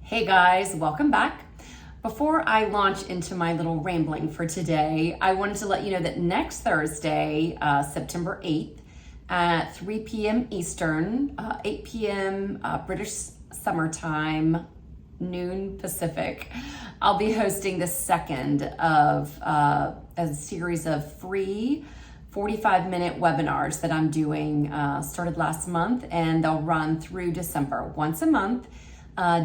Hey guys, welcome back. Before I launch into my little rambling for today, I wanted to let you know that next Thursday, September 8th at 3 p.m. Eastern, 8 p.m. British Summer Time, noon Pacific, I'll be hosting the second of a series of free 45-minute webinars that I'm doing, started last month, and they'll run through December, once a month.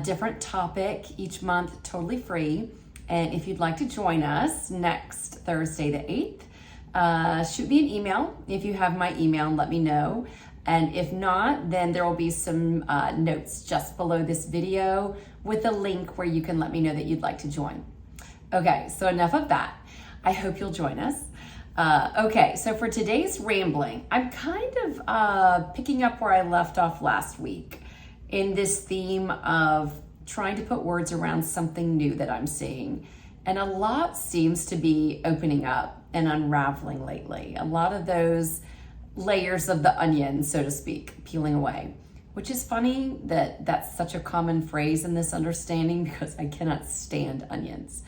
Different topic each month, totally free. And if you'd like to join us next Thursday the 8th, shoot me an email if you have my email and let me know. And if not, then there will be some notes just below this video with a link where you can let me know that you'd like to join. Okay, so enough of that. I hope you'll join us. Okay, so for today's rambling, I'm kind of picking up where I left off last week in this theme of trying to put words around something new that I'm seeing. And a lot seems to be opening up and unraveling lately. A lot of those layers of the onion, so to speak, peeling away, which is funny that that's such a common phrase in this understanding because I cannot stand onions.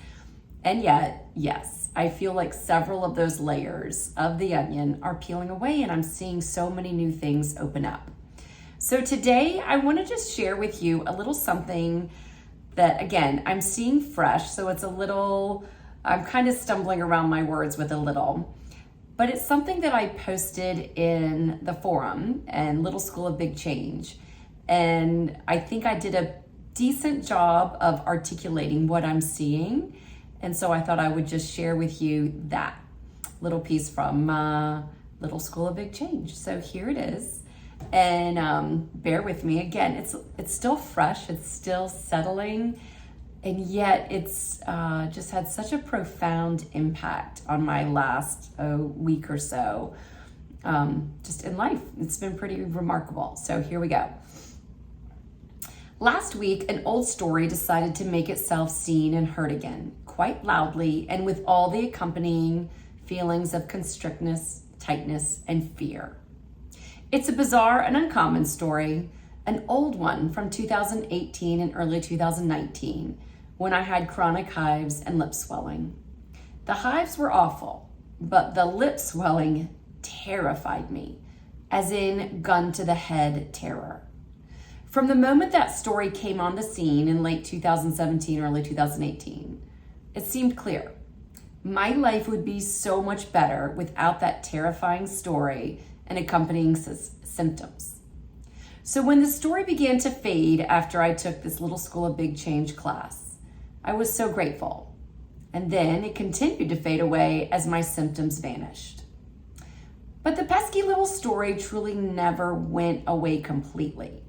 And yet, yes, I feel like several of those layers of the onion are peeling away and I'm seeing so many new things open up. So today I want to just share with you a little something that, again, I'm seeing fresh. So it's a little, I'm kind of stumbling around my words with a little, but it's something that I posted in the forum and Little School of Big Change. And I think I did a decent job of articulating what I'm seeing. And so I thought I would just share with you that little piece from Little School of Big Change. So here it is. And bear with me. Again, it's still fresh, it's still settling, and yet it's just had such a profound impact on my last week or so, just in life. It's been pretty remarkable. So here we go. Last week, an old story decided to make itself seen and heard again, quite loudly, and with all the accompanying feelings of constrictness, tightness, and fear. It's a bizarre and uncommon story, an old one from 2018 and early 2019, when I had chronic hives and lip swelling. The hives were awful, but the lip swelling terrified me, as in gun to the head terror. From the moment that story came on the scene in late 2017, early 2018, it seemed clear. My life would be so much better without that terrifying story and accompanying symptoms. So when the story began to fade after I took this Little School of Big Change class, I was so grateful. And then it continued to fade away as my symptoms vanished. But the pesky little story truly never went away completely,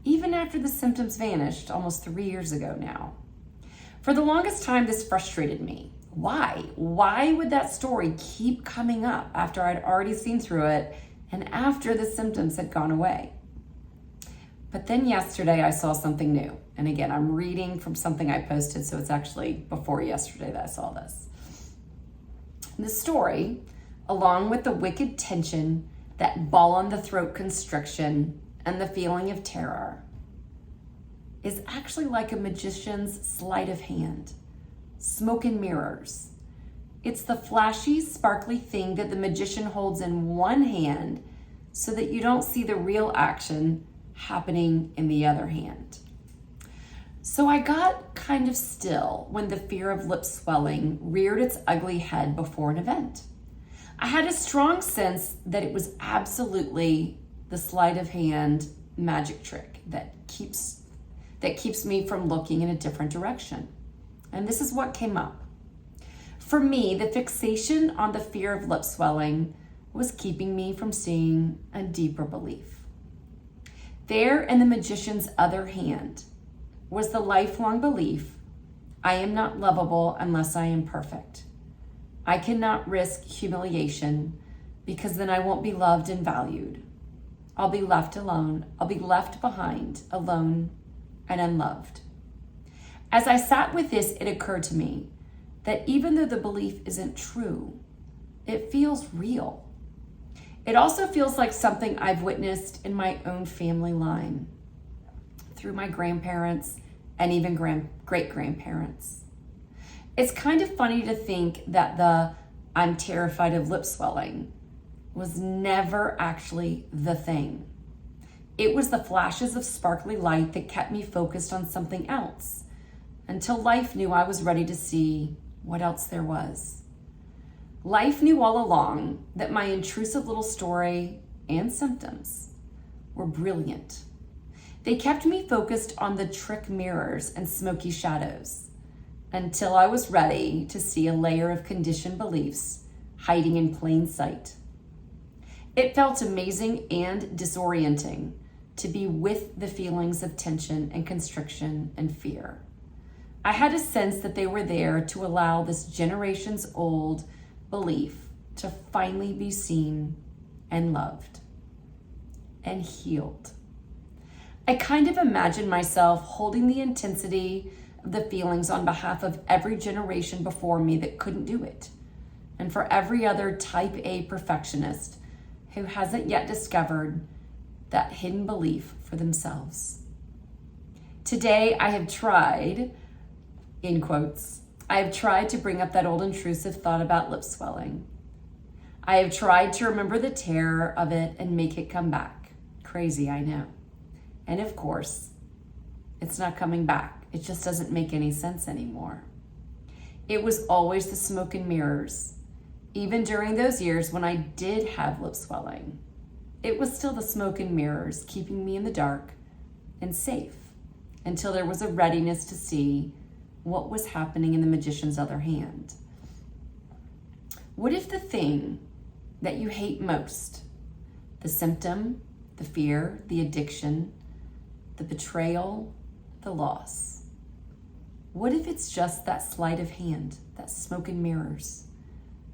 even after the symptoms vanished almost 3 years ago now. For the longest time, this frustrated me. Why? Why would that story keep coming up after I'd already seen through it and after the symptoms had gone away? But then yesterday I saw something new. And again, I'm reading from something I posted, so it's actually before yesterday that I saw this. The story, along with the wicked tension, that ball on the throat constriction, and the feeling of terror, is actually like a magician's sleight of hand. Smoke and mirrors. It's the flashy, sparkly thing that the magician holds in one hand so that you don't see the real action happening in the other hand. So I got kind of still when the fear of lip swelling reared its ugly head before an event. I had a strong sense that it was absolutely the sleight of hand magic trick that keeps me from looking in a different direction. And this is what came up. For me, the fixation on the fear of lip swelling was keeping me from seeing a deeper belief. There in the magician's other hand was the lifelong belief, I am not lovable unless I am perfect. I cannot risk humiliation because then I won't be loved and valued. I'll be left alone. I'll be left behind, alone and unloved. As I sat with this, it occurred to me that even though the belief isn't true, it feels real. It also feels like something I've witnessed in my own family line, through my grandparents and even great-grandparents. It's kind of funny to think that the "I'm terrified of lip swelling" was never actually the thing. It was the flashes of sparkly light that kept me focused on something else until life knew I was ready to see what else there was. Life knew all along that my intrusive little story and symptoms were brilliant. They kept me focused on the trick mirrors and smoky shadows until I was ready to see a layer of conditioned beliefs hiding in plain sight. It felt amazing and disorienting to be with the feelings of tension and constriction and fear. I had a sense that they were there to allow this generations old belief to finally be seen and loved and healed. I kind of imagined myself holding the intensity of the feelings on behalf of every generation before me that couldn't do it, and for every other type A perfectionist who hasn't yet discovered that hidden belief for themselves. Today, I have tried, in quotes, I have tried to bring up that old intrusive thought about lip swelling. I have tried to remember the terror of it and make it come back. Crazy, I know. And of course, it's not coming back. It just doesn't make any sense anymore. It was always the smoke and mirrors. Even during those years when I did have lip swelling, it was still the smoke and mirrors keeping me in the dark and safe until there was a readiness to see what was happening in the magician's other hand. What if the thing that you hate most, the symptom, the fear, the addiction, the betrayal, the loss, what if it's just that sleight of hand, that smoke and mirrors,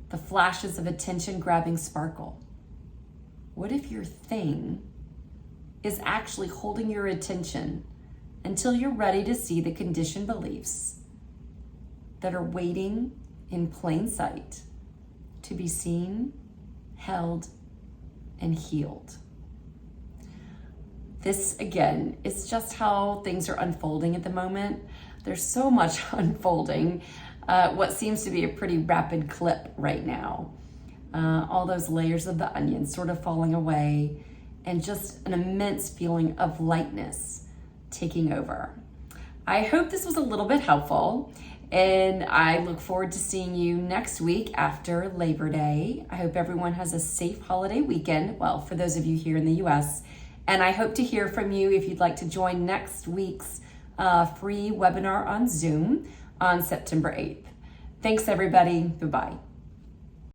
the flashes of attention-grabbing sparkle? What if your thing is actually holding your attention until you're ready to see the conditioned beliefs that are waiting in plain sight to be seen, held, and healed? This, again, is just how things are unfolding at the moment. There's so much unfolding, what seems to be a pretty rapid clip right now. All those layers of the onion sort of falling away, and just an immense feeling of lightness taking over. I hope this was a little bit helpful, and I look forward to seeing you next week after Labor Day. I hope everyone has a safe holiday weekend, well, for those of you here in the US, and I hope to hear from you if you'd like to join next week's free webinar on Zoom on September 8th. Thanks, everybody. Bye-bye.